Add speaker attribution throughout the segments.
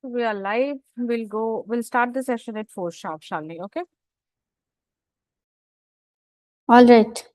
Speaker 1: We are live. We'll start the session at 4 sharp, Shalini. Okay.
Speaker 2: All right.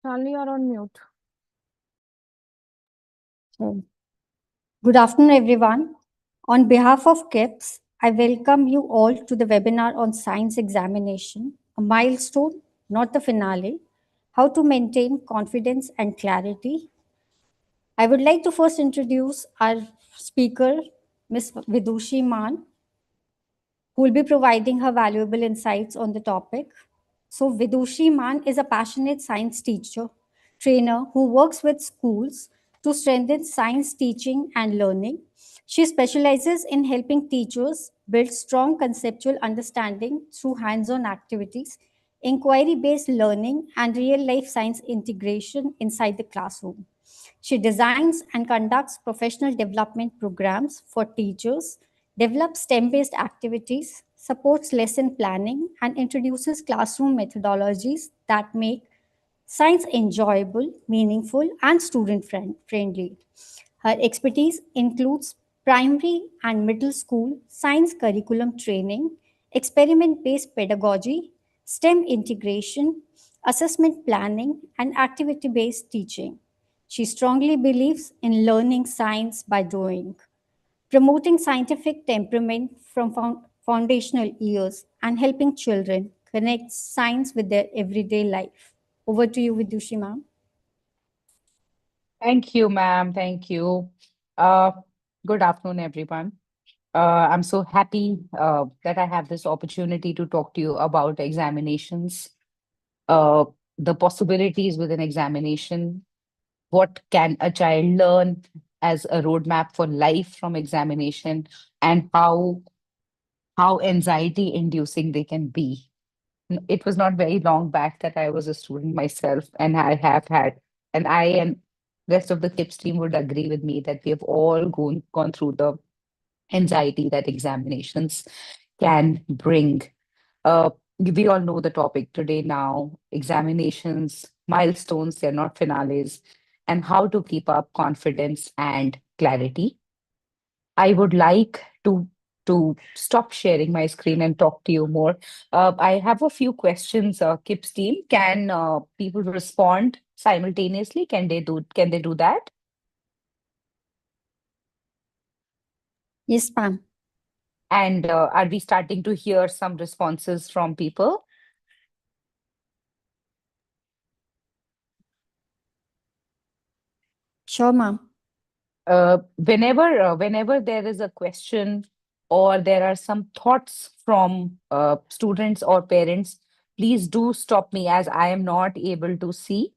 Speaker 1: Shalini, you're on mute.
Speaker 2: So, good afternoon, everyone. On behalf of KIPS, I welcome you all to the webinar on science examination, a milestone, not the finale, how to maintain confidence and clarity. I would like to first introduce our speaker, Ms. Vidushi Man, who will be providing her valuable insights on the topic. So, Vidushi Man is a passionate science teacher, trainer who works with schools to strengthen science teaching and learning. She specializes in helping teachers build strong conceptual understanding through hands on activities, inquiry based learning, and real life science integration inside the classroom. She designs and conducts professional development programs for teachers, develops STEM based activities, supports lesson planning, and introduces classroom methodologies that make science enjoyable, meaningful, and student friendly. Her expertise includes primary and middle school science curriculum training, experiment based pedagogy, STEM integration, assessment planning, and activity based teaching. She strongly believes in learning science by doing, promoting scientific temperament from foundational years, and helping children connect science with their everyday life. Over to you, Vidushi ma'am.
Speaker 3: Thank you, ma'am. Thank you. Uh, Good afternoon, everyone. I'm so happy that I have this opportunity to talk to you about examinations, uh, the possibilities within examination, what can a child learn as a roadmap for life from examination, and how anxiety inducing they can be. It was not very long back that I was a student myself, and I have had, and I and rest of the KIPS team would agree with me that we have all gone through the anxiety that examinations can bring. We all know the topic today now. Examinations, milestones, they're not finales. and how to keep up confidence and clarity. I would like to stop sharing my screen and talk to you more. I have a few questions, Kip's team. Can people respond simultaneously? Can they do that?
Speaker 2: Yes, ma'am.
Speaker 3: And are we starting to hear some responses from people?
Speaker 2: Sure, ma'am.
Speaker 3: Whenever there is a question or there are some thoughts from students or parents, please do stop me as I am not able to see.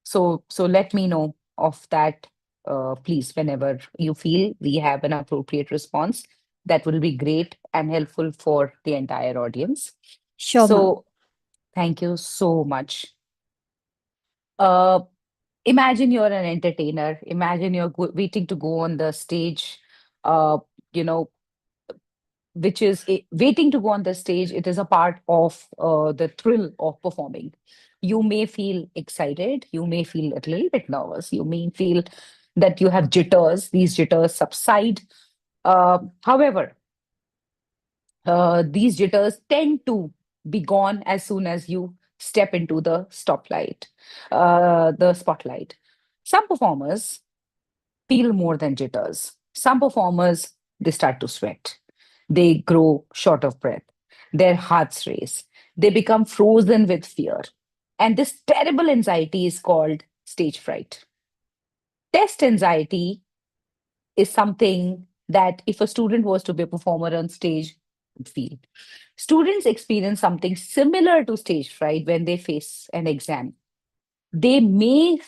Speaker 3: So let me know of that, please, whenever you feel we have an appropriate response. That will be great and helpful for the entire audience.
Speaker 2: Sure, ma'am.
Speaker 3: So thank you so much. Uh, Imagine you're an entertainer. Imagine you're waiting to go on the stage, uh, you know, which is waiting to go on the stage. It is a part of the thrill of performing. You may feel excited. You may feel a little bit nervous. You may feel that you have jitters. These jitters subside. However, these jitters tend to be gone as soon as you step into the spotlight. Some performers feel more than jitters. Some performers, they start to sweat. They grow short of breath. Their hearts race. They become frozen with fear. And this terrible anxiety is called stage fright. Test anxiety is something that if a student was to be a performer on stage, would feel. Students experience something similar to stage fright when they face an exam. They may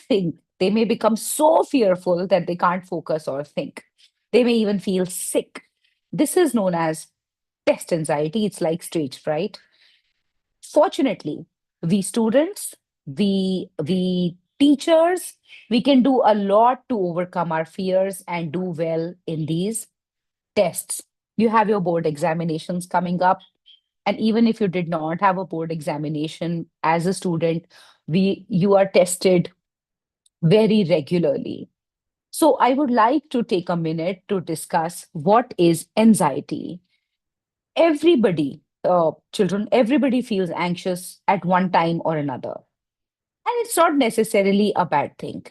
Speaker 3: become so fearful that they can't focus or think. They may even feel sick. This is known as test anxiety. It's like stage fright. Fortunately, we students, we teachers, we can do a lot to overcome our fears and do well in these tests. You have your board examinations coming up. And even if you did not have a board examination as a student, you are tested very regularly. So I would like to take a minute to discuss what is anxiety. Everybody, children, everybody feels anxious at one time or another. And it's not necessarily a bad thing.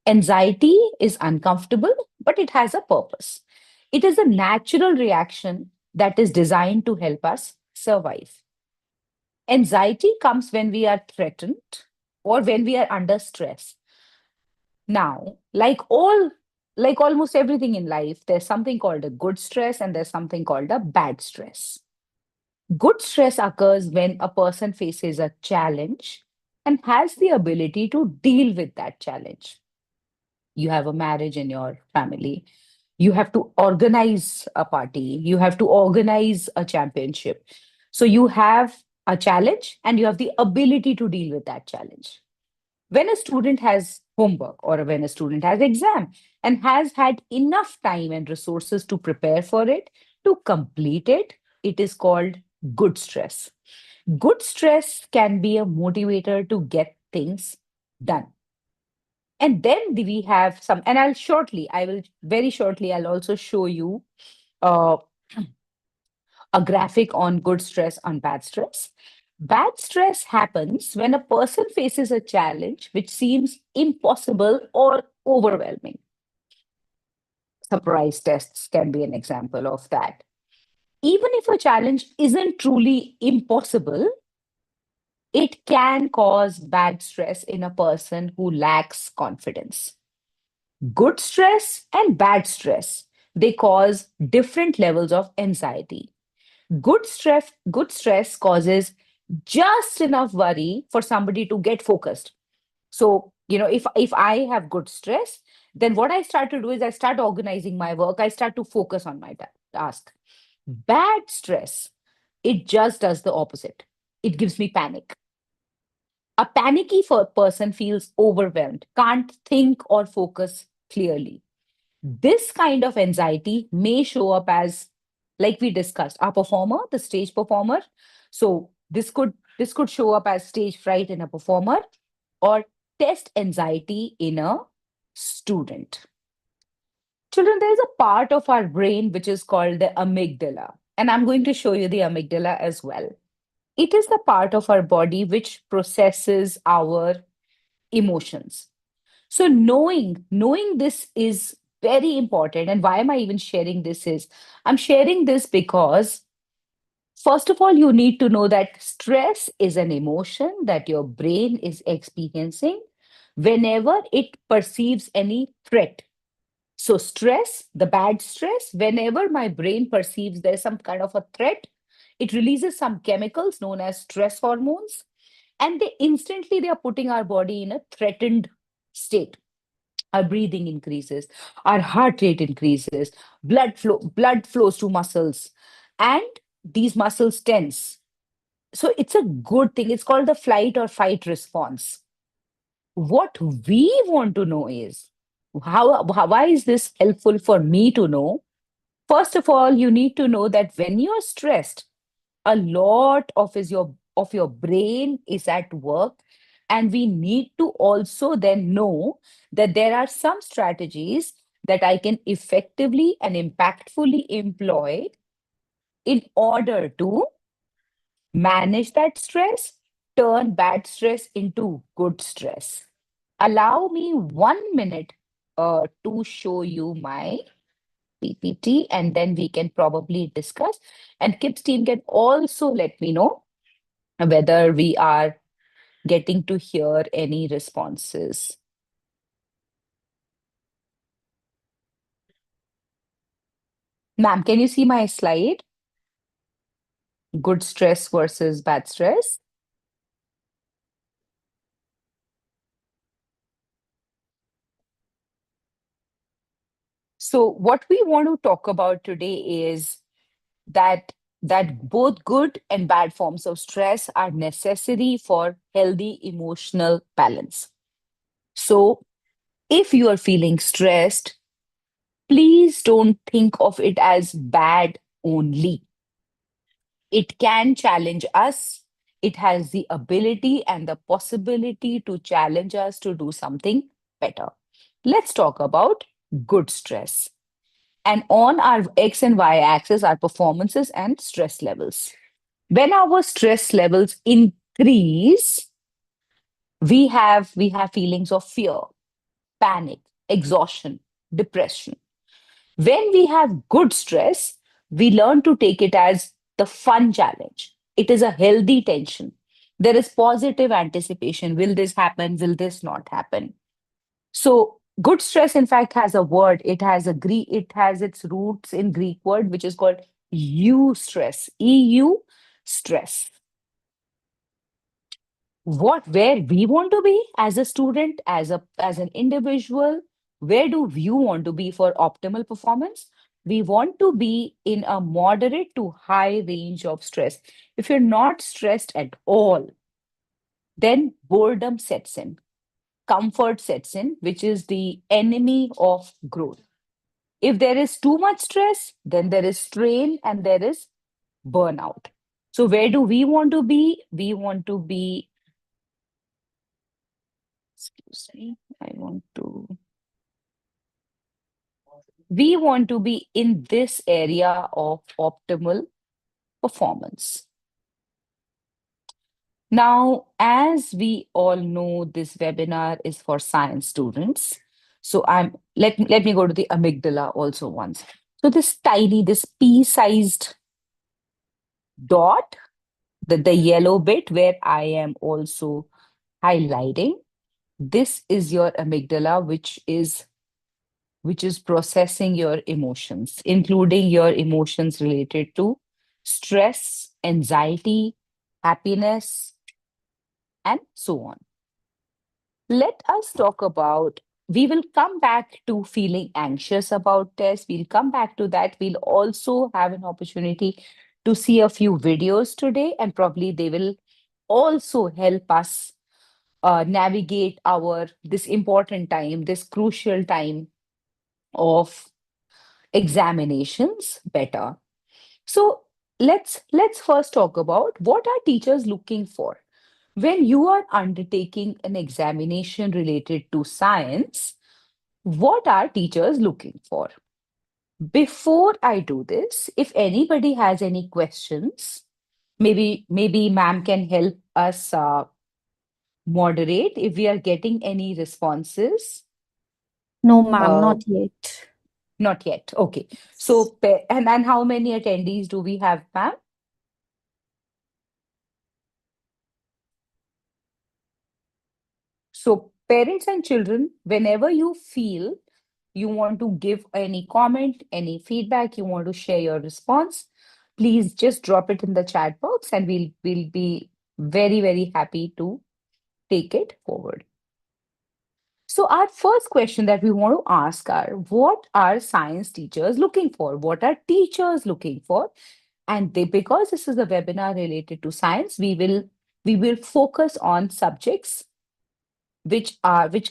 Speaker 3: Anxiety is uncomfortable, but it has a purpose. It is a natural reaction that is designed to help us survive. Anxiety comes when we are threatened or when we are under stress. Now, like almost everything in life, there's something called a good stress and there's something called a bad stress. Good stress occurs when a person faces a challenge and has the ability to deal with that challenge. You have a marriage in your family. You have to organize a party. You have to organize a championship. So you have a challenge and you have the ability to deal with that challenge. When a student has homework or when a student has exam and has had enough time and resources to prepare for it, to complete it, it is called good stress. Good stress can be a motivator to get things done. And then we have some, and I will very shortly, I'll also show you uh, a graphic on good stress, on bad stress. Bad stress happens when a person faces a challenge which seems impossible or overwhelming. Surprise tests can be an example of that. Even if a challenge isn't truly impossible, it can cause bad stress in a person who lacks confidence. Good stress and bad stress, they cause different levels of anxiety. Good stress causes just enough worry for somebody to get focused. So, if I have good stress, then what I start to do is I start organizing my work. I start to focus on my task. Bad stress, it just does the opposite. It gives me panic. A panicky person feels overwhelmed, can't think or focus clearly. This kind of anxiety may show up as, like we discussed, a performer, the stage performer. So this could show up as stage fright in a performer or test anxiety in a student. Children, there is a part of our brain which is called the amygdala, and I'm going to show you the amygdala as well. It is the part of our body which processes our emotions. So knowing this is very important. And why am I even sharing this is I'm sharing this because first of all, you need to know that stress is an emotion that your brain is experiencing whenever it perceives any threat. So stress, the bad stress, whenever my brain perceives there's some kind of a threat, it releases some chemicals known as stress hormones, and they are putting our body in a threatened state. Our breathing increases, our heart rate increases, blood flows to muscles, and these muscles tense. So it's a good thing. It's called the flight or fight response. What we want to know is why is this helpful for me to know? First of all, you need to know that when you're stressed, a lot of your brain is at work, and we need to also then know that there are some strategies that I can effectively and impactfully employ in order to manage that stress, turn bad stress into good stress. Allow me 1 minute to show you my PPT, and then we can probably discuss. And KIPS team can also let me know whether we are getting to hear any responses. Ma'am, can you see my slide? Good stress versus bad stress. So what we want to talk about today is that both good and bad forms of stress are necessary for healthy emotional balance. So if you are feeling stressed, please don't think of it as bad only. It can challenge us. It has the ability and the possibility to challenge us to do something better. Let's talk about good stress. And on our X and Y axis are performances and stress levels. When our stress levels increase, we have feelings of fear, panic, exhaustion, depression. When we have good stress, we learn to take it as the fun challenge. It is a healthy tension. There is positive anticipation. Will this happen? Will this not happen? So good stress, in fact, has a word. It has its roots in Greek word, which is called eustress. EU stress. Where we want to be as a student, as an individual, where do you want to be for optimal performance? We want to be in a moderate to high range of stress. If you're not stressed at all, then boredom sets in, comfort sets in, which is the enemy of growth. If there is too much stress, then there is strain and there is burnout. So where do we want to be? We want to be, excuse me, we want to be in this area of optimal performance. Now, as we all know, this webinar is for science students. So let me go to the amygdala also once. So this pea-sized dot, the yellow bit where I am also highlighting, this is your amygdala, which is processing your emotions, including your emotions related to stress, anxiety, happiness, and so on. Let us talk about, we will come back to feeling anxious about tests. We'll come back to that. We'll also have an opportunity to see a few videos today, and probably they will also help us navigate this important time, this crucial time of examinations better. So let's first talk about what are teachers looking for. When you are undertaking an examination related to science, what are teachers looking for? Before I do this, if anybody has any questions, maybe ma'am can help us moderate if we are getting any responses.
Speaker 2: No, ma'am,
Speaker 3: Uh,
Speaker 2: not yet.
Speaker 3: Not yet. Okay. So, and how many attendees do we have, ma'am? So, parents and children, whenever you feel you want to give any comment, any feedback, you want to share your response, please just drop it in the chat box and we'll be very, very happy to take it forward. So our first question that we want to ask are, what are science teachers looking for? What are teachers looking for? And because this is a webinar related to science, we will focus on subjects which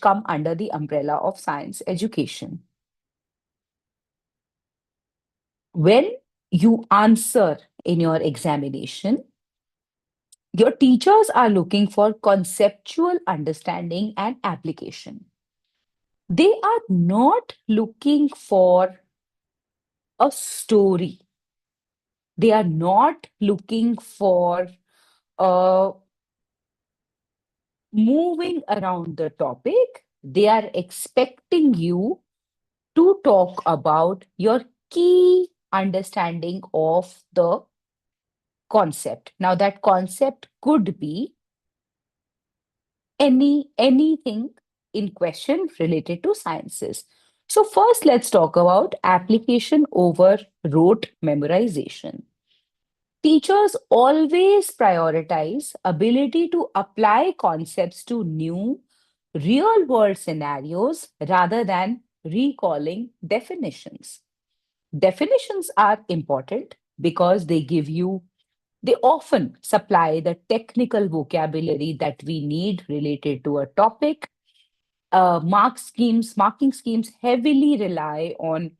Speaker 3: come under the umbrella of science education. When you answer in your examination, your teachers are looking for conceptual understanding and application. They are not looking for a story. They are not looking for moving around the topic. They are expecting you to talk about your key understanding of the concept. Now, that concept could be anything in question related to sciences. So first, let's talk about application over rote memorization. Teachers always prioritize ability to apply concepts to new real world scenarios rather than recalling definitions. Definitions are important because they often supply the technical vocabulary that we need related to a topic. Marking schemes heavily rely on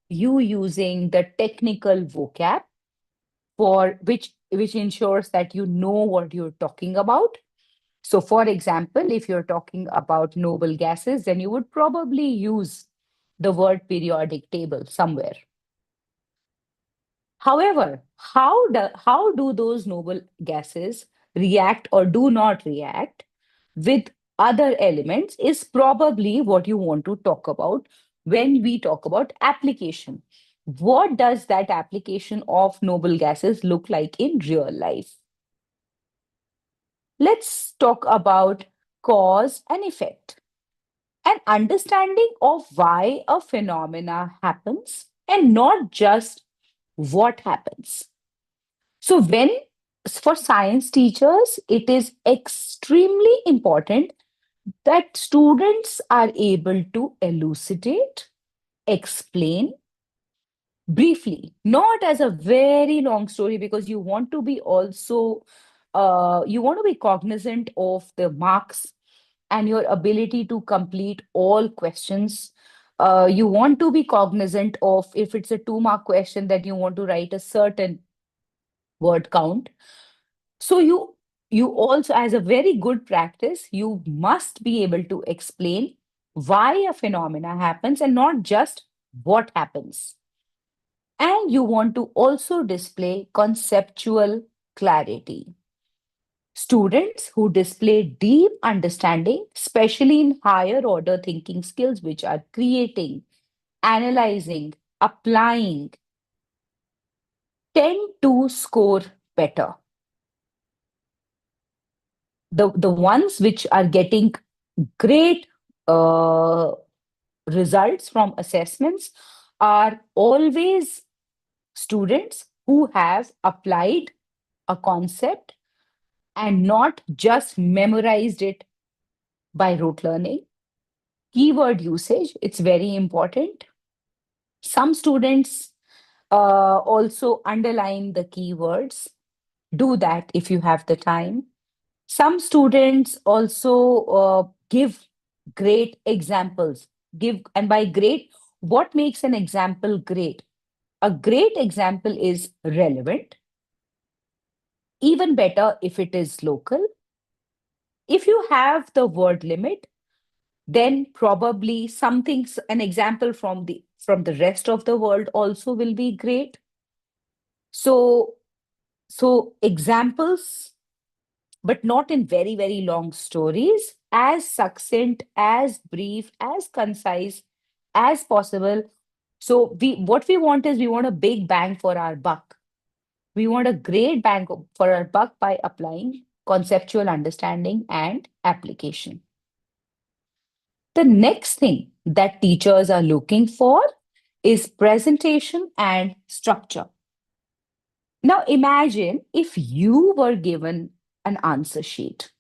Speaker 3: you using the technical vocab for which ensures that you know what you're talking about. So, for example, if you're talking about noble gases, then you would probably use the word periodic table somewhere. However, how do those noble gases react or do not react with other elements is probably what you want to talk about when we talk about application. What does that application of noble gases look like in real life? Let's talk about cause and effect. An understanding of why a phenomena happens and not just what happens. So, for science teachers, it is extremely important that students are able to elucidate, explain briefly, not as a very long story, because you want to be cognizant of the marks and your ability to complete all questions. You want to be cognizant of, if it's a 2-mark question, that you want to write a certain word count. So you also, as a very good practice, you must be able to explain why a phenomena happens and not just what happens. And you want to also display conceptual clarity. Students who display deep understanding, especially in higher order thinking skills, which are creating, analyzing, applying, tend to score better. The ones which are getting great results from assessments are always students who have applied a concept and not just memorized it by rote learning. Keyword usage, it's very important. Some students also underline the keywords. Do that if you have the time. Some students also give great examples. And by great, what makes an example great? A great example is relevant. Even better if it is local. If you have the word limit, then probably an example from the rest of the world also will be great. So examples, but not in very, very long stories, as succinct, as brief, as concise as possible. So what we want is we want a big bang for our buck. We want a great bang for our buck by applying conceptual understanding and application. The next thing that teachers are looking for is presentation and structure. Now imagine if you were given an answer sheet.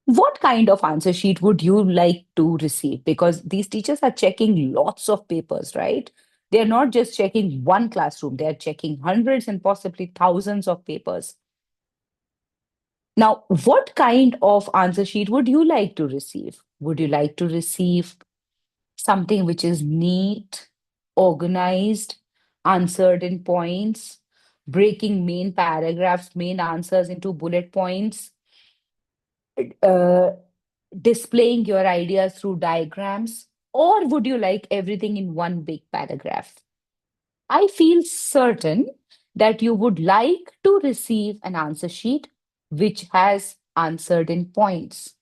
Speaker 3: What kind of answer sheet would you like to receive? Because these teachers are checking lots of papers, right? They're not just checking one classroom, they're checking hundreds and possibly thousands of papers. Now, what kind of answer sheet would you like to receive? Would you like to receive something which is neat, organized, answered in points, breaking main paragraphs, main answers into bullet points, uh, displaying your ideas through diagrams, or would you like everything in one big paragraph? I feel certain that you would like to receive an answer sheet which has answered in points.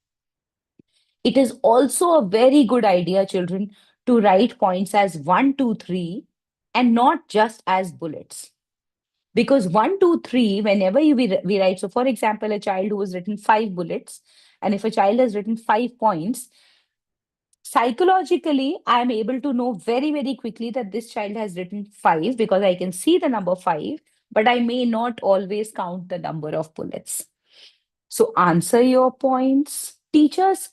Speaker 3: It is also a very good idea, children, to write points as 1, 2, 3 and not just as bullets. Because 1, 2, 3, whenever we write, so for example, a child who has written 5 bullets, and if a child has written 5 points, psychologically, I am able to know very, very quickly that this child has written 5 because I can see the number 5, but I may not always count the number of bullets. So answer your points. Teachers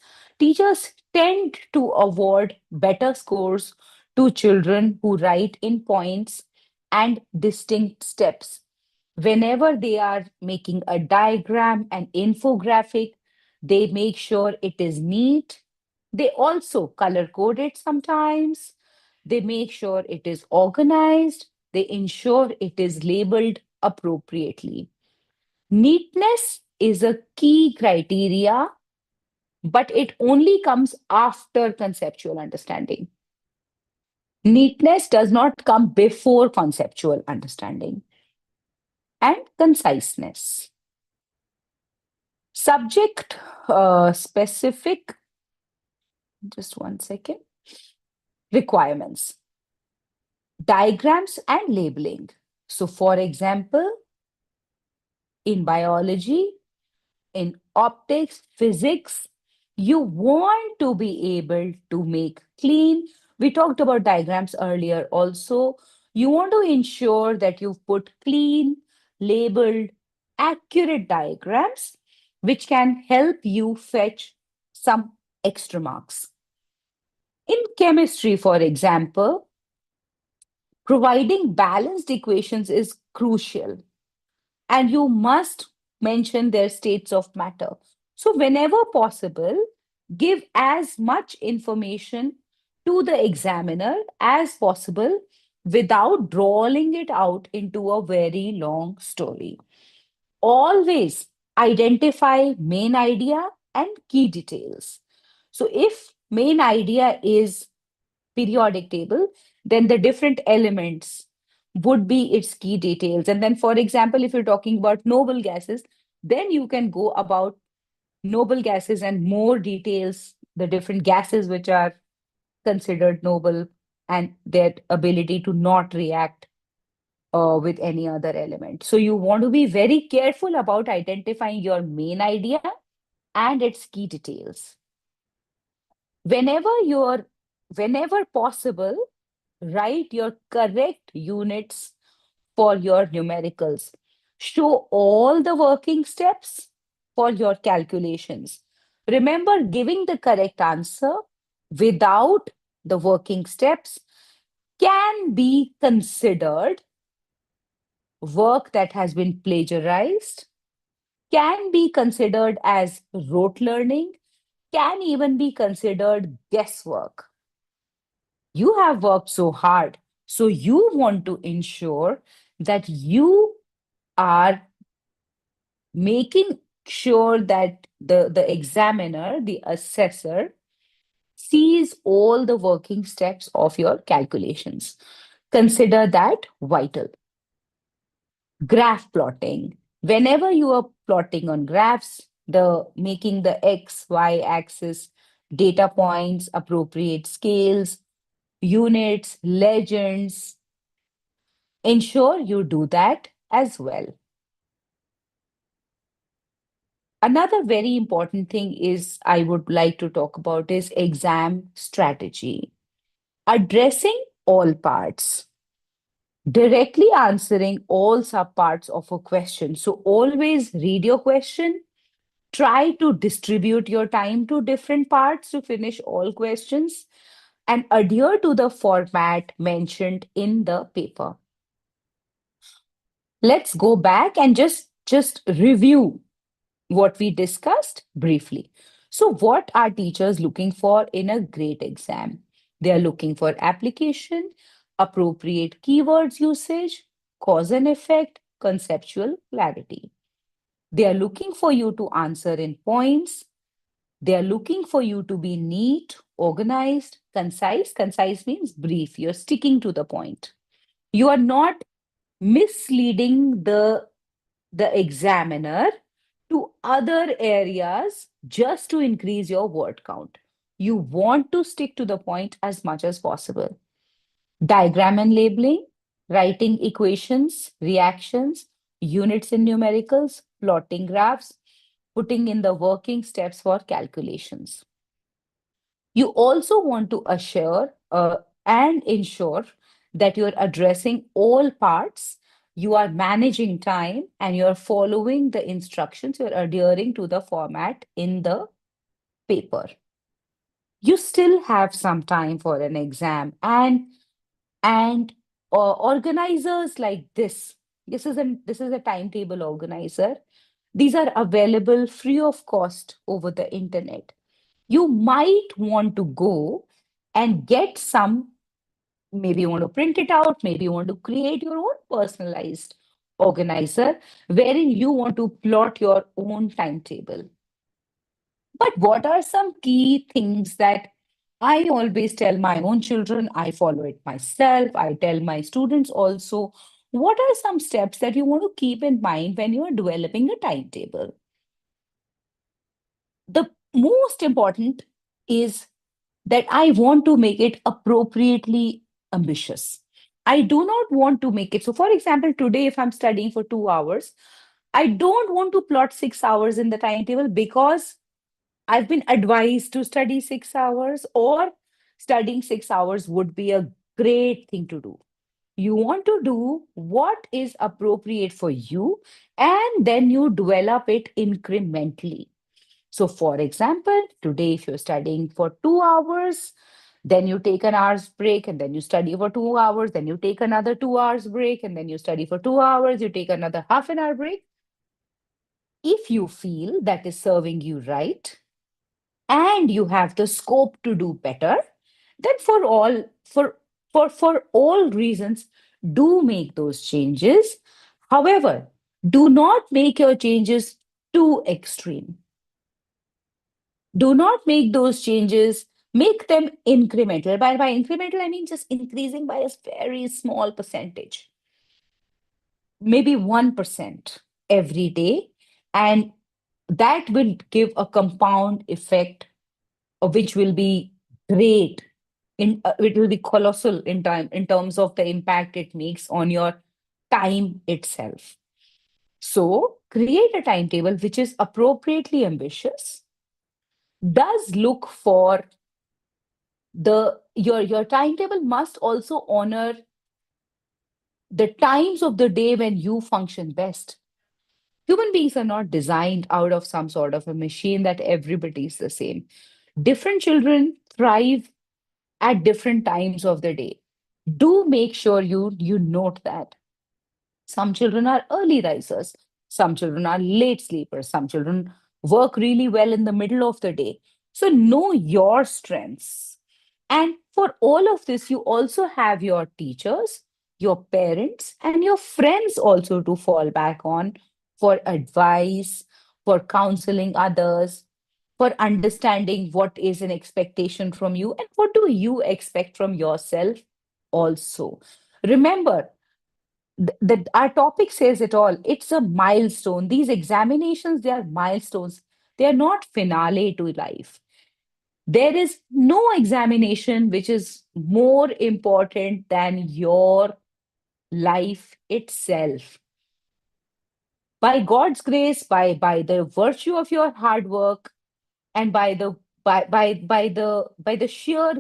Speaker 3: tend to award better scores to children who write in points and distinct steps. Whenever they are making a diagram, an infographic, they make sure it is neat. They also color code it sometimes. They make sure it is organized. They ensure it is labeled appropriately. Neatness is a key criteria, but it only comes after conceptual understanding. Neatness does not come before conceptual understanding. And conciseness. Subject specific, just one second, requirements. Diagrams and labeling. So for example, in biology, in optics, physics, you want to be able to make clean. We talked about diagrams earlier also. You want to ensure that you've put clean, labeled, accurate diagrams, which can help you fetch some extra marks. In chemistry, for example, providing balanced equations is crucial, and you must mention their states of matter. So, whenever possible, give as much information to the examiner as possible without drawing it out into a very long story. Always identify main idea and key details. So, if main idea is periodic table, then the different elements would be its key details. And then, for example, if you're talking about noble gases, then you can go about noble gases and more details, the different gases which are considered noble and their ability to not react with any other element. So you want to be very careful about identifying your main idea and its key details. Whenever possible, write your correct units for your numericals. Show all the working steps for your calculations. Remember, giving the correct answer without the working steps can be considered work that has been plagiarized, can be considered as rote learning, can even be considered guesswork. You have worked so hard, so you want to ensure that you are making sure that the examiner, the assessor, sees all the working steps of your calculations. Consider that vital. Graph plotting. Whenever you are plotting on graphs, the making the X, Y axis, data points, appropriate scales, units, legends, ensure you do that as well. Another very important thing is I would like to talk about is exam strategy. Addressing all parts, directly answering all subparts of a question. So always read your question, try to distribute your time to different parts to finish all questions, and adhere to the format mentioned in the paper. Let's go back and just review what we discussed briefly. So, what are teachers looking for in a great exam? They are looking for application, appropriate keywords usage, cause and effect, conceptual clarity. They are looking for you to answer in points. They are looking for you to be neat, organized, concise. Concise means brief. You're sticking to the point. You are not misleading the examiner to other areas just to increase your word count. You want to stick to the point as much as possible. Diagram and labeling, writing equations, reactions, units in numericals, plotting graphs, putting in the working steps for calculations. You also want to assure and ensure that you're addressing all parts, you are managing time, and you're following the instructions, you're adhering to the format in the paper. You still have some time for an exam, and organizers like this is a timetable organizer. These are available free of cost over the internet. You might want to go and get some. Maybe you want to print it out, maybe you want to create your own personalized organizer wherein you want to plot your own timetable. But what are some key things that I always tell my own children? I follow it myself. I tell my students also. What are some steps that you want to keep in mind when you are developing a timetable? The most important is that I want to make it appropriately ambitious. I do not want to make it. So, for example, today, if I'm studying for 2 hours, I don't want to plot 6 hours in the timetable because I've been advised to study 6 hours, or studying 6 hours would be a great thing to do. You want to do what is appropriate for you, and then you develop it incrementally. So, for example, today, if you're studying for 2 hours, then you take an hour's break, and then you study for 2 hours, then you take another 2 hours break, and then you study for 2 hours, you take another half an hour break. If you feel that is serving you right, and you have the scope to do better, then for all reasons, do make those changes. However, do not make your changes too extreme. Do not make those changes, make them incremental. By incremental, I mean just increasing by a very small percentage, maybe 1% every day. And that will give a compound effect, which will be great. It will be colossal in terms of the impact it makes on your time itself. So create a timetable which is appropriately ambitious, does look for your timetable must also honor the times of the day when you function best. Human beings are not designed out of some sort of a machine that everybody is the same. Different children thrive at different times of the day. Do make sure you note that. Some children are early risers, some children are late sleepers, some children work really well in the middle of the day. So know your strengths. And for all of this, you also have your teachers, your parents, and your friends also to fall back on for advice, for counseling others. for understanding what is an expectation from you and what do you expect from yourself also. Remember, that our topic says it all. It's a milestone. These examinations, they are milestones. They are not finale to life. There is no examination which is more important than your life itself. By God's grace, by the virtue of your hard work, and by the sheer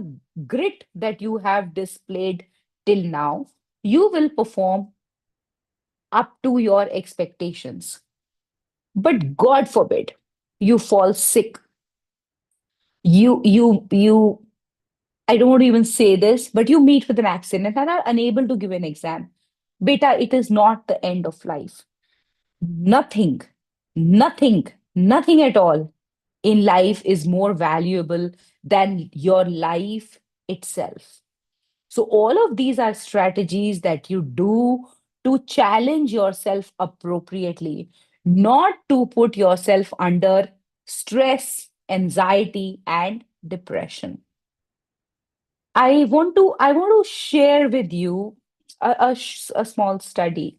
Speaker 3: grit that you have displayed till now, you will perform up to your expectations. But God forbid you fall sick. You I don't even say this, but you meet with an accident and are unable to give an exam. Beta, it is not the end of life. Nothing, nothing at all in life is more valuable than your life itself. So, all of these are strategies that you do to challenge yourself appropriately, not to put yourself under stress, anxiety, and depression. I want to share with you a small study.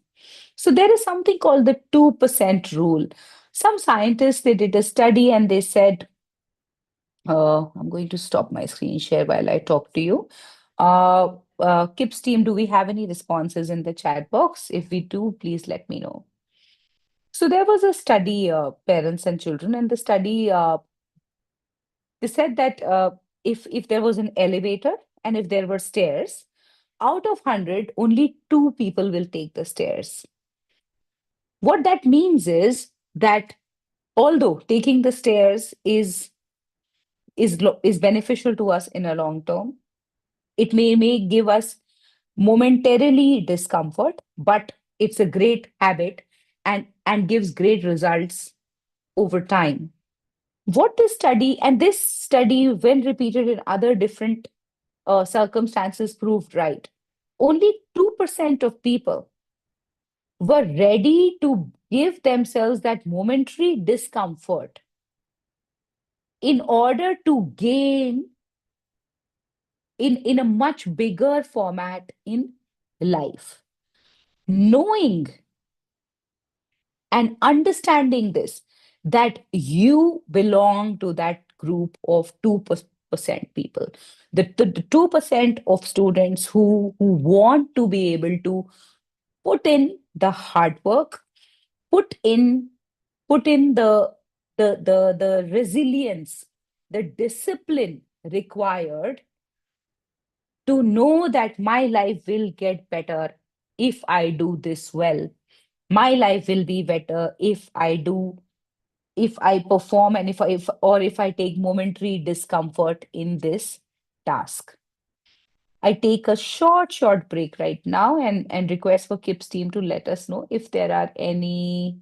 Speaker 3: So there is something called the 2% rule. Some scientists, they did a study and they said, I'm going to stop my screen share while I talk to you. Kip's team, do we have any responses in the chat box? If we do, please let me know. So there was a study, parents and children, and the study, they said that if there was an elevator and if there were stairs, out of 100, only 2 people will take the stairs. What that means is that although taking the stairs is beneficial to us in a long term, it may give us momentarily discomfort, but it's a great habit and gives great results over time. What this study, when repeated in other different circumstances, proved right. Only 2% of people were ready to give themselves that momentary discomfort in order to gain in a much bigger format in life. Knowing and understanding this, that you belong to that group of 2% people, the 2% of students who want to be able to put in the hard work, put in the resilience, the discipline required to know that my life will get better if I do this well. My life will be better if I perform and if I take momentary discomfort in this task. I take a short break right now and request for Kip's team to let us know if there are any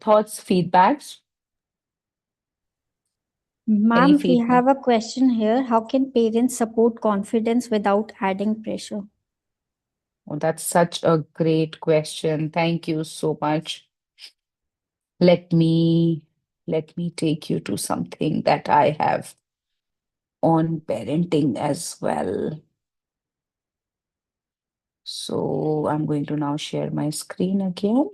Speaker 3: thoughts, feedbacks, any
Speaker 2: Ma'am, we
Speaker 3: feedback.
Speaker 2: have a question here. How can parents support confidence without adding pressure?
Speaker 3: Oh, that's such a great question. Thank you so much. Let me take you to something that I have on parenting as well. So I'm going to now share my screen again.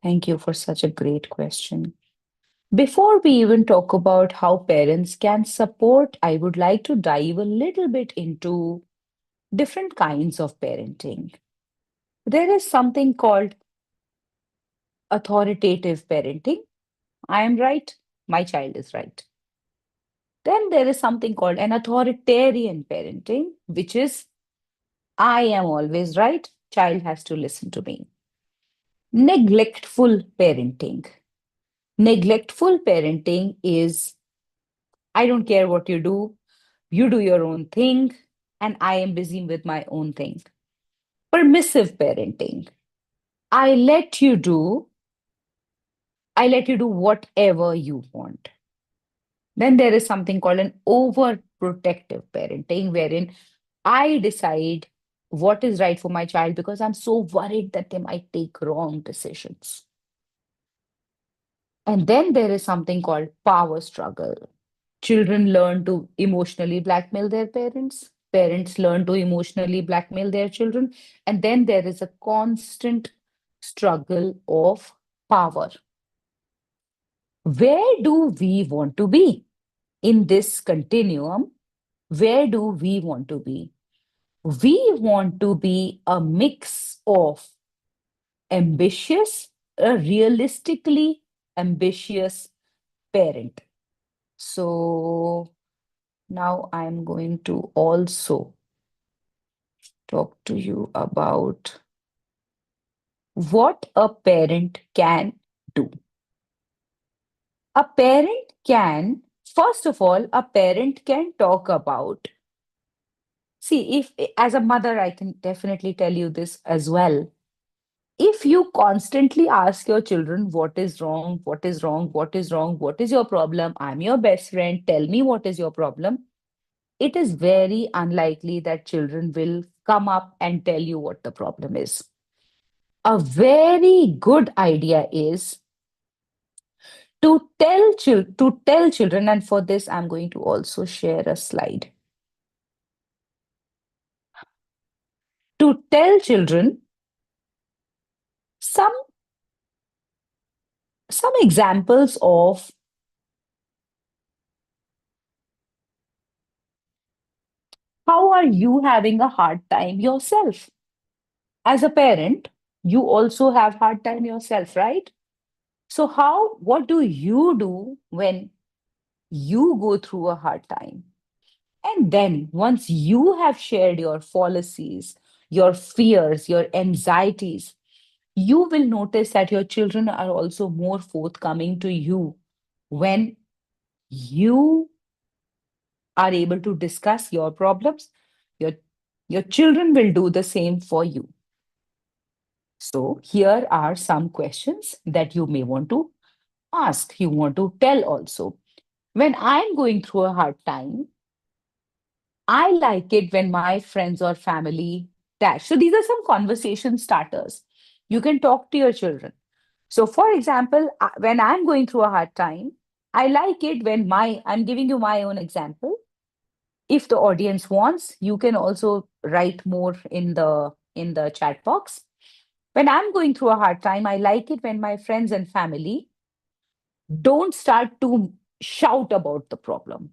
Speaker 3: Thank you for such a great question. Before we even talk about how parents can support, I would like to dive a little bit into different kinds of parenting. There is something called authoritative parenting. I am right, my child is right. Then there is something called an authoritarian parenting, which is I am always right, child has to listen to me. Neglectful parenting. Neglectful parenting is I don't care what you do your own thing, and I am busy with my own thing. Permissive parenting. I let you do whatever you want. Then there is something called an overprotective parenting, wherein I decide what is right for my child because I'm so worried that they might take wrong decisions. And then there is something called power struggle. Children learn to emotionally blackmail their parents. Parents learn to emotionally blackmail their children. And then there is a constant struggle of power. Where do we want to be in this continuum? Where do we want to be? We want to be a mix of ambitious, a realistically ambitious parent. So now I'm going to also talk to you about what a parent can do. A parent can, first of all, a parent can talk about. See, if as a mother, I can definitely tell you this as well. If you constantly ask your children, what is wrong, what is wrong, what is wrong, what is your problem? I'm your best friend. Tell me what is your problem. It is very unlikely that children will come up and tell you what the problem is. A very good idea is to tell children, and for this, I'm going to also share a slide. To tell children some examples of how are you having a hard time yourself. As a parent, you also have hard time yourself, right? So what do you do when you go through a hard time? And then once you have shared your policies, your fears, your anxieties, you will notice that your children are also more forthcoming to you when you are able to discuss your problems. Your, your children will do the same for you. So here are some questions that you may want to ask, you want to tell also. When I'm going through a hard time, I like it when my friends or family dash. So these are some conversation starters. You can talk to your children. So, for example, when I'm going through a hard time, I like it when I'm giving you my own example. If the audience wants, you can also write more in the chat box. When I'm going through a hard time, I like it when my friends and family don't start to shout about the problem.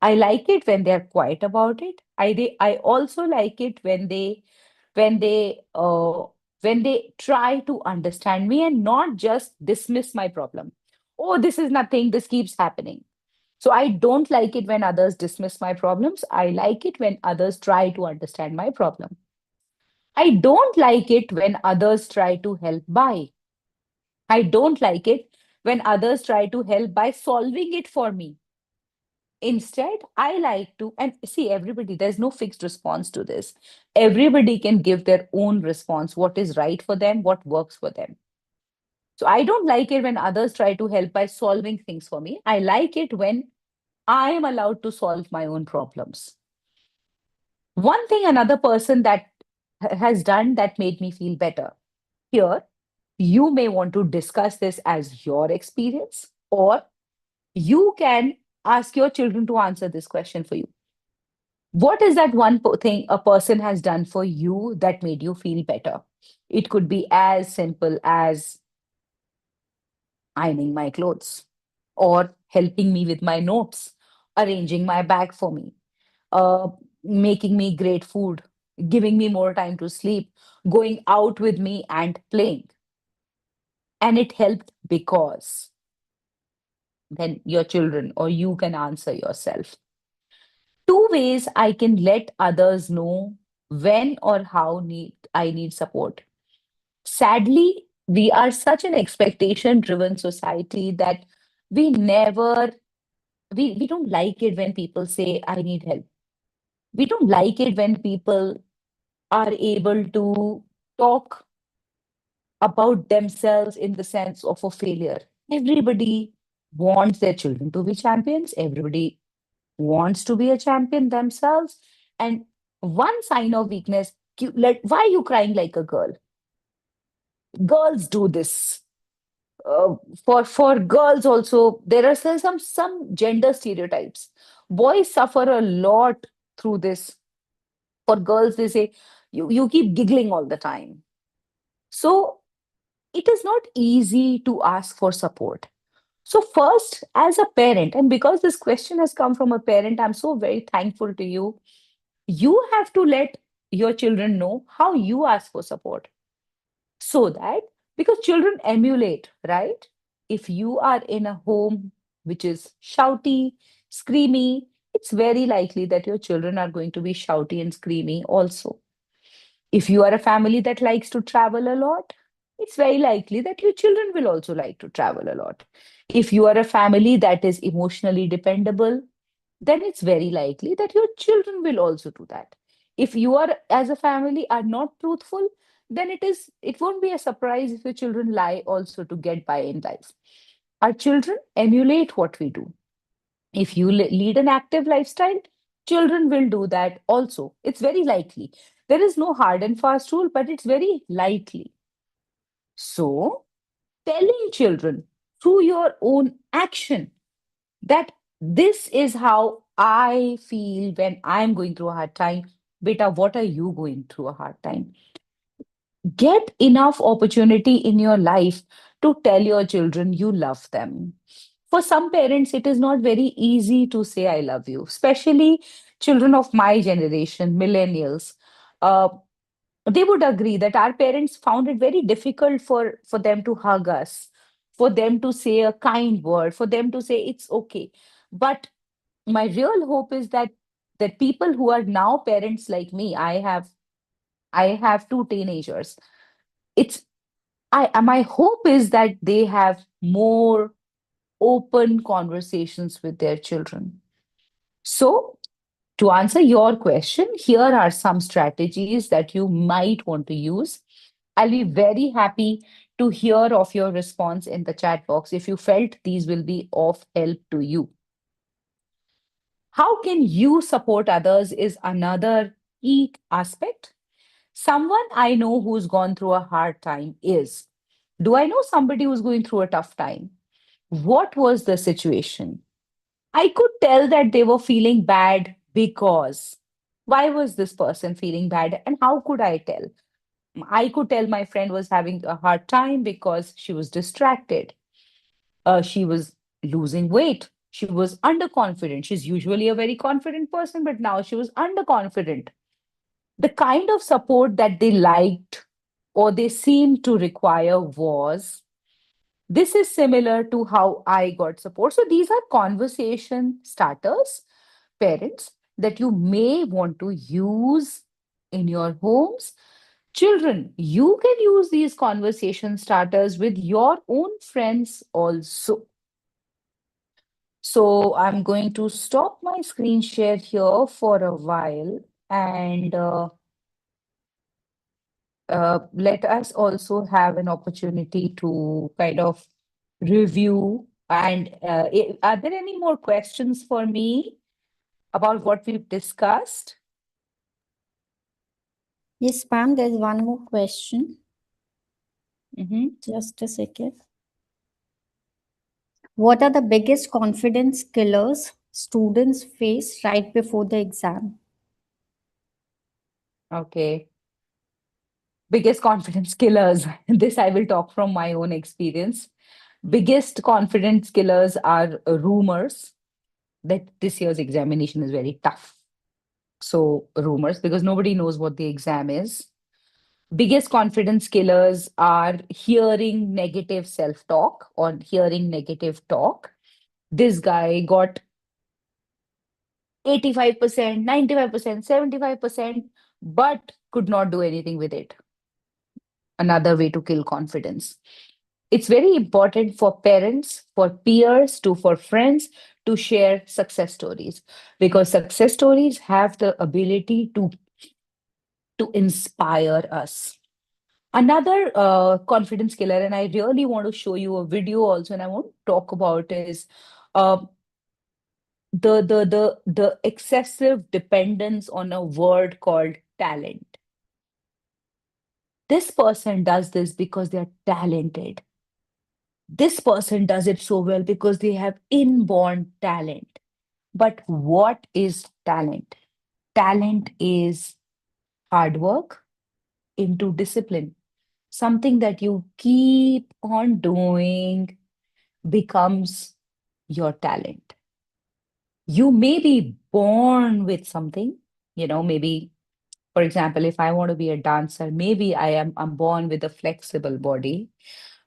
Speaker 3: I like it when they're quiet about it. I also like it when they uh, when they try to understand me and not just dismiss my problem. Oh, this is nothing, this keeps happening. So I don't like it when others dismiss my problems. I like it when others try to understand my problem. I don't like it when others try to help by. I don't like it when others try to help by solving it for me. Instead, I like to, and see, everybody, there's no fixed response to this. Everybody can give their own response, what is right for them, what works for them. So I don't like it when others try to help by solving things for me. I like it when I am allowed to solve my own problems. One thing another person that has done that made me feel better. Here, you may want to discuss this as your experience, or you can ask your children to answer this question for you. What is that one thing a person has done for you that made you feel better? It could be as simple as ironing my clothes, or helping me with my notes, arranging my bag for me, uh, making me great food, giving me more time to sleep, going out with me and playing. And it helped because then your children or you can answer yourself. Two ways I can let others know when or how I need support. Sadly, we are such an expectation driven society that we never, we don't like it when people say, I need help. We don't like it when people are able to talk about themselves in the sense of a failure. Everybody wants their children to be champions. Everybody wants to be a champion themselves. And one sign of weakness, why are you crying like a girl? Girls do this. uh, for girls also, there are some gender stereotypes. Boys suffer a lot through this. For girls, they say you keep giggling all the time. So it is not easy to ask for support. So first, as a parent, and because this question has come from a parent, I'm so very thankful to you. You have to let your children know how you ask for support. So that, because children emulate, right? If you are in a home which is shouty, screamy, it's very likely that your children are going to be shouty and screamy also. If you are a family that likes to travel a lot, it's very likely that your children will also like to travel a lot. If you are a family that is emotionally dependable, then it's very likely that your children will also do that. If you are, as a family, are not truthful, then it won't be a surprise if your children lie also to get by in life. Our children emulate what we do. If you lead an active lifestyle, children will do that also. It's very likely. There is no hard and fast rule, but it's very likely. So, telling children through your own action that this is how I feel when I'm going through a hard time. Beta, what are you going through a hard time? Get enough opportunity in your life to tell your children you love them. For some parents, it is not very easy to say, I love you, especially children of my generation, millennials. Uh, they would agree that our parents found it very difficult for them to hug us, for them to say a kind word, for them to say it's okay. But my real hope is that people who are now parents like me, I have two teenagers. It's I my hope is that they have more open conversations with their children. So, to answer your question, here are some strategies that you might want to use. I'll be very happy to hear of your response in the chat box if you felt these will be of help to you. How can you support others is another key aspect. Someone I know who's gone through a hard time is. Do I know somebody who's going through a tough time? What was the situation? I could tell that they were feeling bad because. Why was this person feeling bad? And how could I tell? I could tell my friend was having a hard time because she was distracted. She was losing weight. She was underconfident. She's usually a very confident person, but now she was underconfident. The kind of support that they liked or they seemed to require was this is similar to how I got support. So these are conversation starters, parents, that you may want to use in your homes. Children, you can use these conversation starters with your own friends also. So I'm going to stop my screen share here for a while and let us also have an opportunity to kind of review. And are there any more questions for me about what we've discussed?
Speaker 2: Yes, ma'am, there's one more question.
Speaker 3: Mhm.
Speaker 2: Just a second. What are the biggest confidence killers students face right before the exam?
Speaker 3: Okay. Biggest confidence killers. This I will talk from my own experience. Biggest confidence killers are rumors that this year's examination is very tough. So, rumors, because nobody knows what the exam is. Biggest confidence killers are hearing negative self talk or hearing negative talk. This guy got 85%, 95%, 75%, but could not do anything with it. Another way to kill confidence. It's very important for parents, for peers, for friends to share success stories because success stories have the ability to inspire us. Another confidence killer, and I really want to show you a video also, and I want to talk about is uh, the excessive dependence on a word called talent. This person does this because they're talented. this person does it so well because they have inborn talent. But what is talent? Talent is hard work into discipline. Something that you keep on doing becomes your talent. You may be born with something, maybe, for example, if I want to be a dancer, maybe I'm born with a flexible body,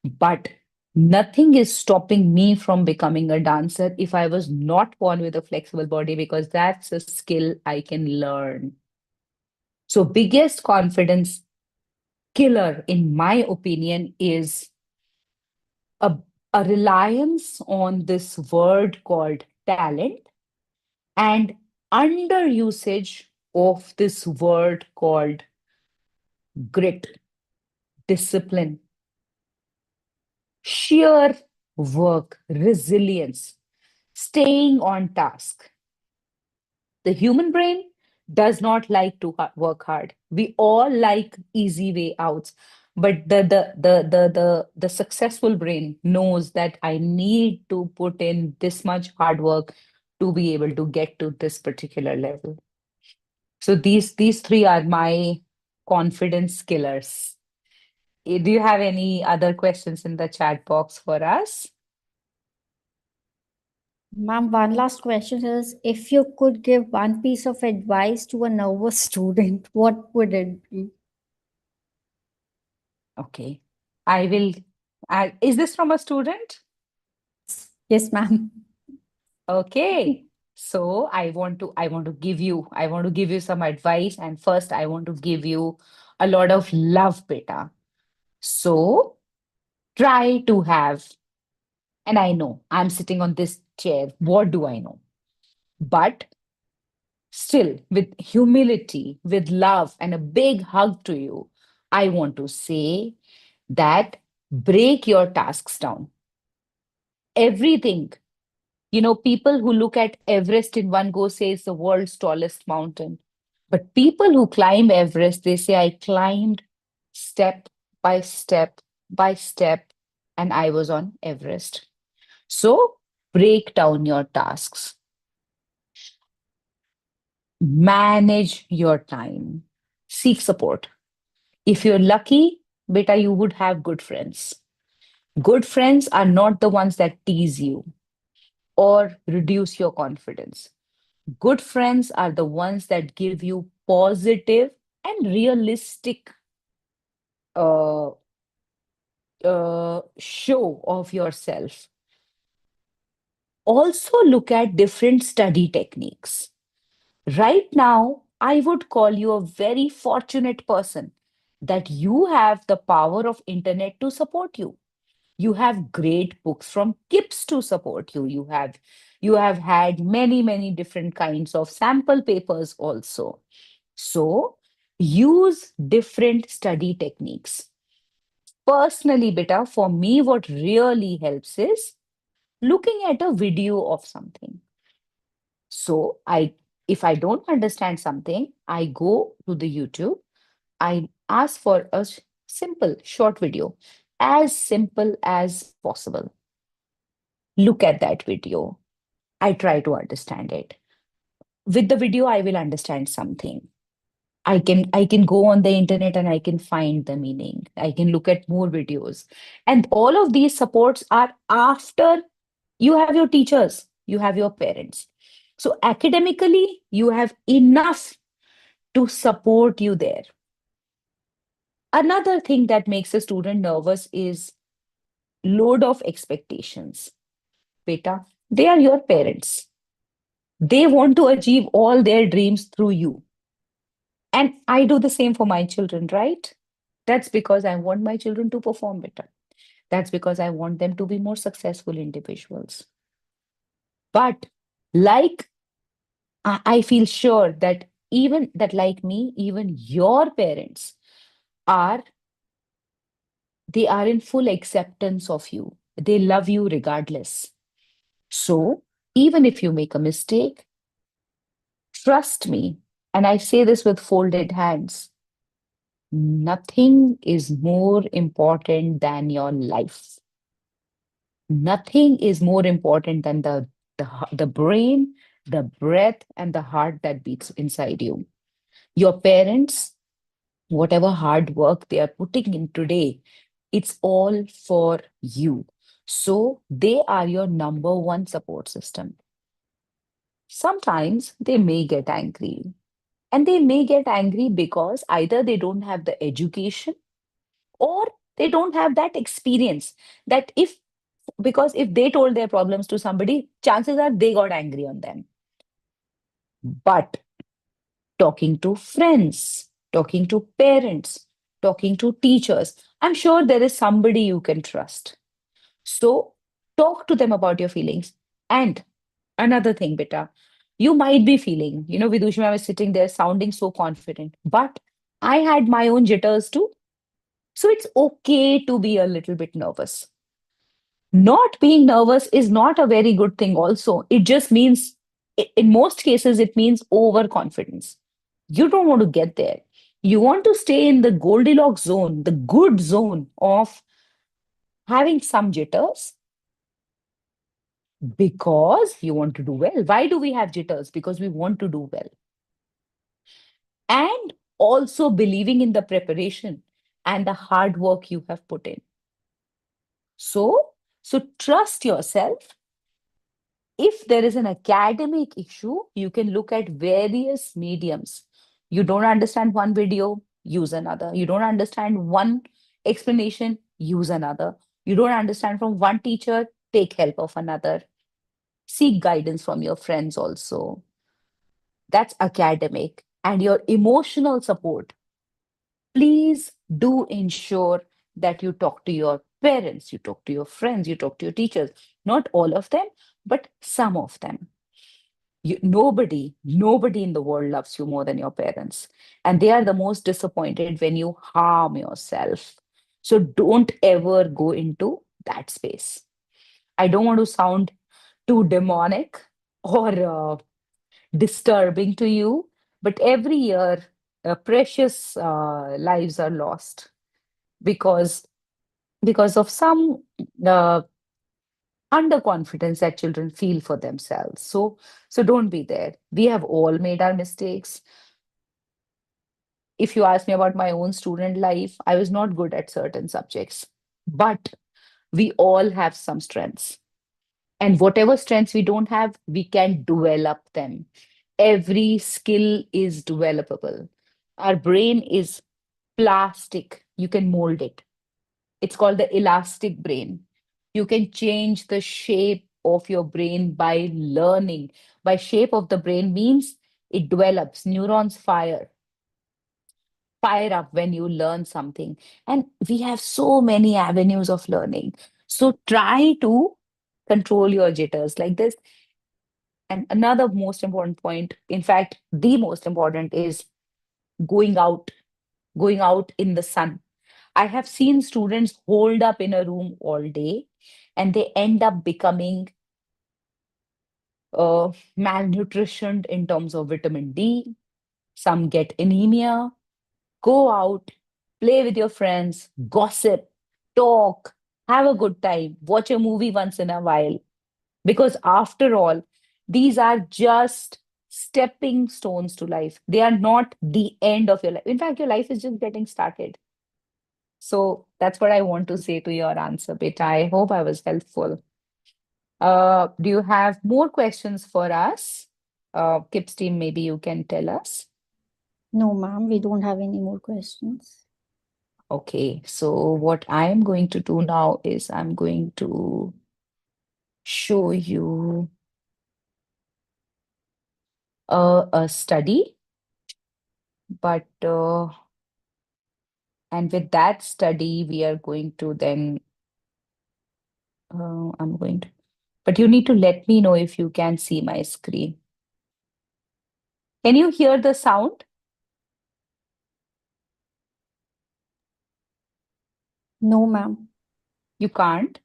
Speaker 3: but nothing is stopping me from becoming a dancer if I was not born with a flexible body, because that's a skill I can learn. So biggest confidence killer, in my opinion, is a, a reliance on this word called talent and underusage of this word called grit, discipline, sheer work, resilience, staying on task. The human brain does not like to work hard. We all like easy way outs, but the successful brain knows that I need to put in this much hard work to be able to get to this particular level. So these three are my confidence killers. Do you have any other questions in the chat box for us?
Speaker 2: Ma'am, one last question is, if you could give one piece of advice to a nervous student, what would it be?
Speaker 3: Okay. I will. Is this from a student?
Speaker 2: Yes, ma'am.
Speaker 3: Okay. So I want to give you some advice, and first I want to give you a lot of love, beta. So try to have, and I know I'm sitting on this chair. What do I know? But still, with humility, with love, and a big hug to you, I want to say that break your tasks down. Everything. People who look at Everest in one go say it's the world's tallest mountain. But people who climb Everest, they say, I climbed step by step, and I was on Everest. So break down your tasks, manage your time, seek support. If you're lucky, beta, you would have good friends. Good friends are not the ones that tease you or reduce your confidence. Good friends are the ones that give you positive and realistic uh, show of yourself. Also, look at different study techniques. Right now, I would call you a very fortunate person that you have the power of internet to support you. You have great books from KIPS to support you. You have had many different kinds of sample papers also. So use different study techniques. Personally, beta, for me, what really helps is looking at a video of something. So if I don't understand something, I go to the YouTube. I ask for a simple short video, as simple as possible. Look at that video. I try to understand it. With the video, I will understand something. I can go on the internet and I can find the meaning. I can look at more videos. And all of these supports are after you have your teachers, you have your parents. So academically, you have enough to support you there. Another thing that makes a student nervous is load of expectations. Beta, they are your parents. They want to achieve all their dreams through you. And I do the same for my children, right? That's because I want my children to perform better. That's because I want them to be more successful individuals. But like I feel sure that even that, like me, even your parents are, they are in full acceptance of you. They love you regardless. So even if you make a mistake, trust me, and I say this with folded hands, nothing is more important than your life. Nothing is more important than the brain, the breath, and the heart that beats inside you. Your parents, whatever hard work they are putting in today, it's all for you. So they are your number one support system. Sometimes they may get angry, and they may get angry because either they don't have the education or they don't have that experience that if because if they told their problems to somebody, chances are they got angry on them. But talking to friends, talking to parents, talking to teachers, I'm sure there is somebody you can trust. So talk to them about your feelings. And another thing, beta, you might be feeling, Vidushima was sitting there sounding so confident, but I had my own jitters too. So it's okay to be a little bit nervous. Not being nervous is not a very good thing also. It just means, in most cases, it means overconfidence. You don't want to get there. You want to stay in the Goldilocks zone, the good zone of having some jitters because you want to do well. Why do we have jitters? Because we want to do well. And also believing in the preparation and the hard work you have put in. So trust yourself. If there is an academic issue, you can look at various mediums. You don't understand one video, use another. You don't understand one explanation, use another. You don't understand from one teacher, take help of another. Seek guidance from your friends also. That's academic. And your emotional support, please do ensure that you talk to your parents, you talk to your friends, you talk to your teachers. Not all of them, but some of them. Nobody in the world loves you more than your parents. And they are the most disappointed when you harm yourself. So don't ever go into that space. I don't want to sound too demonic or disturbing to you, but every year, precious lives are lost because because of some uh, underconfidence that children feel for themselves. So don't be there. We have all made our mistakes. If you ask me about my own student life, I was not good at certain subjects, but we all have some strengths. And whatever strengths we don't have, we can develop them. Every skill is developable. Our brain is plastic. You can mold it. It's called the elastic brain. You can change the shape of your brain by learning. By shape of the brain means it develops, neurons fire up when you learn something. And we have so many avenues of learning. So try to control your jitters like this. And another most important point, in fact, the most important is going out, going out in the sun. I have seen students hold up in a room all day and they end up becoming malnutritioned in terms of vitamin D. Some get anemia. Go out, play with your friends, gossip, talk, have a good time, watch a movie once in a while. Because after all, these are just stepping stones to life. They are not the end of your life. In fact, your life is just getting started. So that's what I want to say to your answer, Beta. I hope I was helpful. Do you have more questions for us? Kips team, maybe you can tell us.
Speaker 2: No, ma'am, we don't have any more questions.
Speaker 3: Okay, so what I am going to do now is I'm going to show you a study, but and with that study, we are going to then I'm going to, but you need to let me know if you can see my screen. Can you hear the sound?
Speaker 2: No, ma'am.
Speaker 3: You can't?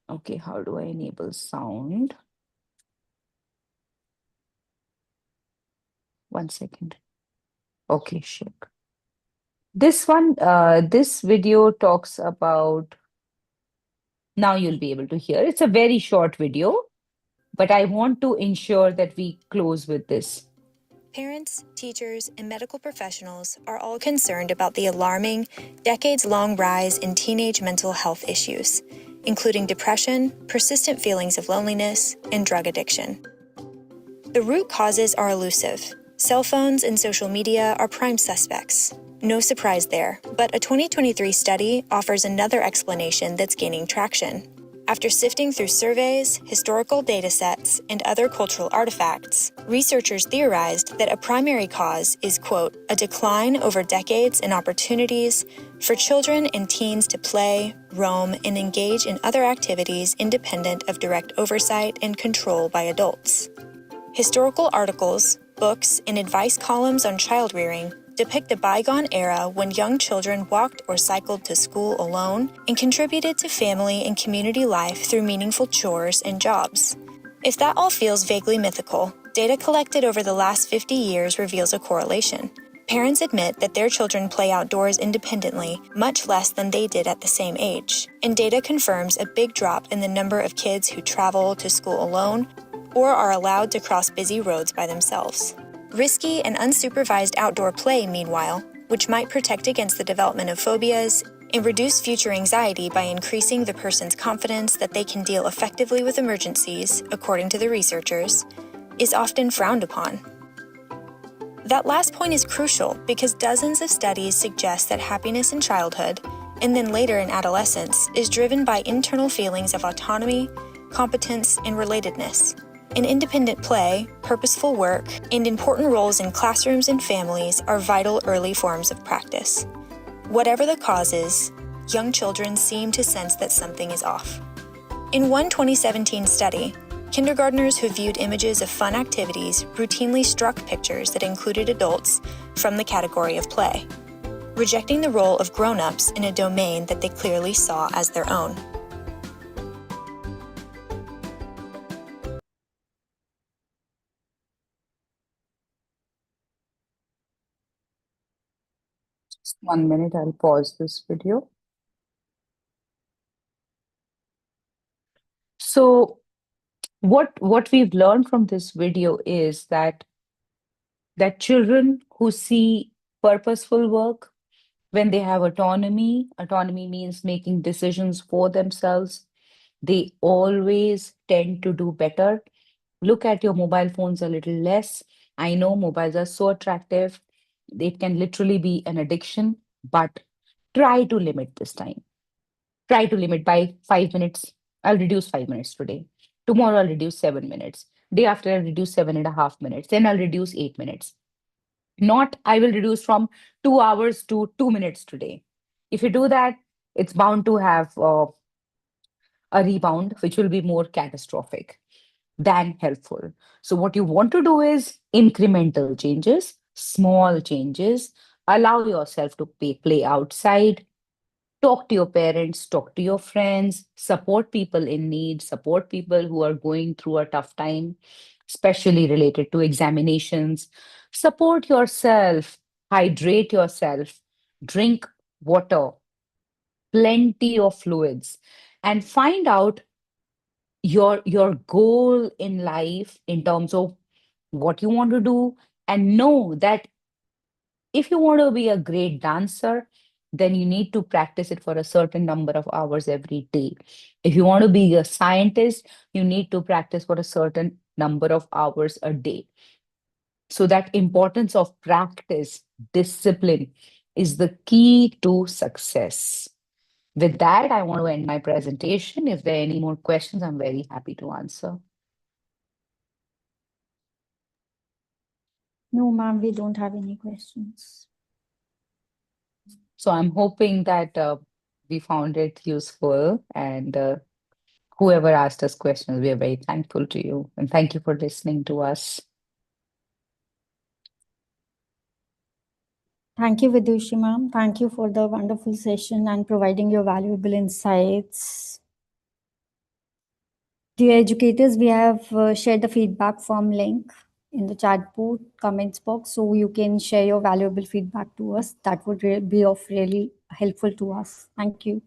Speaker 3: Okay, how do I enable sound? 1 second. Okay, sure. This video talks about Now you'll be able to hear. It's a very short video, but I want to ensure that we close with this.
Speaker 4: Parents, teachers, and medical professionals are all concerned about the alarming, decades-long rise in teenage mental health issues, including depression, persistent feelings of loneliness, and drug addiction. The root causes are elusive. Cell phones and social media are prime suspects. No surprise there, but a 2023 study offers another explanation that's gaining traction. After sifting through surveys, historical data sets, and other cultural artifacts, researchers theorized that a primary cause is, quote, a decline over decades in opportunities for children and teens to play, roam, and engage in other activities independent of direct oversight and control by adults. Historical articles, books, and advice columns on child rearing depict a bygone era when young children walked or cycled to school alone and contributed to family and community life through meaningful chores and jobs. If that all feels vaguely mythical, data collected over the last 50 years reveals a correlation. Parents admit that their children play outdoors independently much less than they did at the same age, and data confirms a big drop in the number of kids who travel to school alone or are allowed to cross busy roads by themselves. Risky and unsupervised outdoor play, meanwhile, which might protect against the development of phobias and reduce future anxiety by increasing the person's confidence that they can deal effectively with emergencies, according to the researchers, is often frowned upon. That last point is crucial because dozens of studies suggest that happiness in childhood, and then later in adolescence, is driven by internal feelings of autonomy, competence, and relatedness. In independent play, purposeful work, and important roles in classrooms and families are vital early forms of practice. Whatever the cause is, young children seem to sense that something is off. In one 2017 study, kindergartners who viewed images of fun activities routinely struck pictures that included adults from the category of play, rejecting the role of grown-ups in a domain that they clearly saw as their own.
Speaker 3: Just 1 minute, I'll pause this video. So what we've learned from this video is that children who see purposeful work, when they have autonomy means making decisions for themselves, they always tend to do better. Look at your mobile phones a little less. I know mobiles are so attractive. It can literally be an addiction, but try to limit this time. Try to limit by 5 minutes. I'll reduce 5 minutes today. Tomorrow, I'll reduce 7 minutes. Day after, I'll reduce 7.5 minutes. Then I'll reduce 8 minutes. Not, I will reduce from 2 hours to 2 minutes today. If you do that, it's bound to have a rebound, which will be more catastrophic than helpful. So what you want to do is incremental changes, small changes. Allow yourself to play outside. Talk to your parents, talk to your friends, support people in need, support people who are going through a tough time, especially related to examinations. Support yourself, hydrate yourself, drink water, plenty of fluids, and find out your goal in life in terms of what you want to do, and know that if you want to be a great dancer, then you need to practice it for a certain number of hours every day. If you want to be a scientist, you need to practice for a certain number of hours a day. So that importance of practice, discipline is the key to success. With that, I want to end my presentation. If there are any more questions, I'm very happy to answer.
Speaker 2: No, ma'am, we don't have any questions.
Speaker 3: So I'm hoping that we found it useful, and whoever asked us questions, we are very thankful to you, and thank you for listening to us.
Speaker 2: Thank you, Vidushi ma'am. Thank you for the wonderful session and providing your valuable insights. Dear educators, we have shared the feedback form link in the chat board comments box, so you can share your valuable feedback to us. That would be of really helpful to us. Thank you.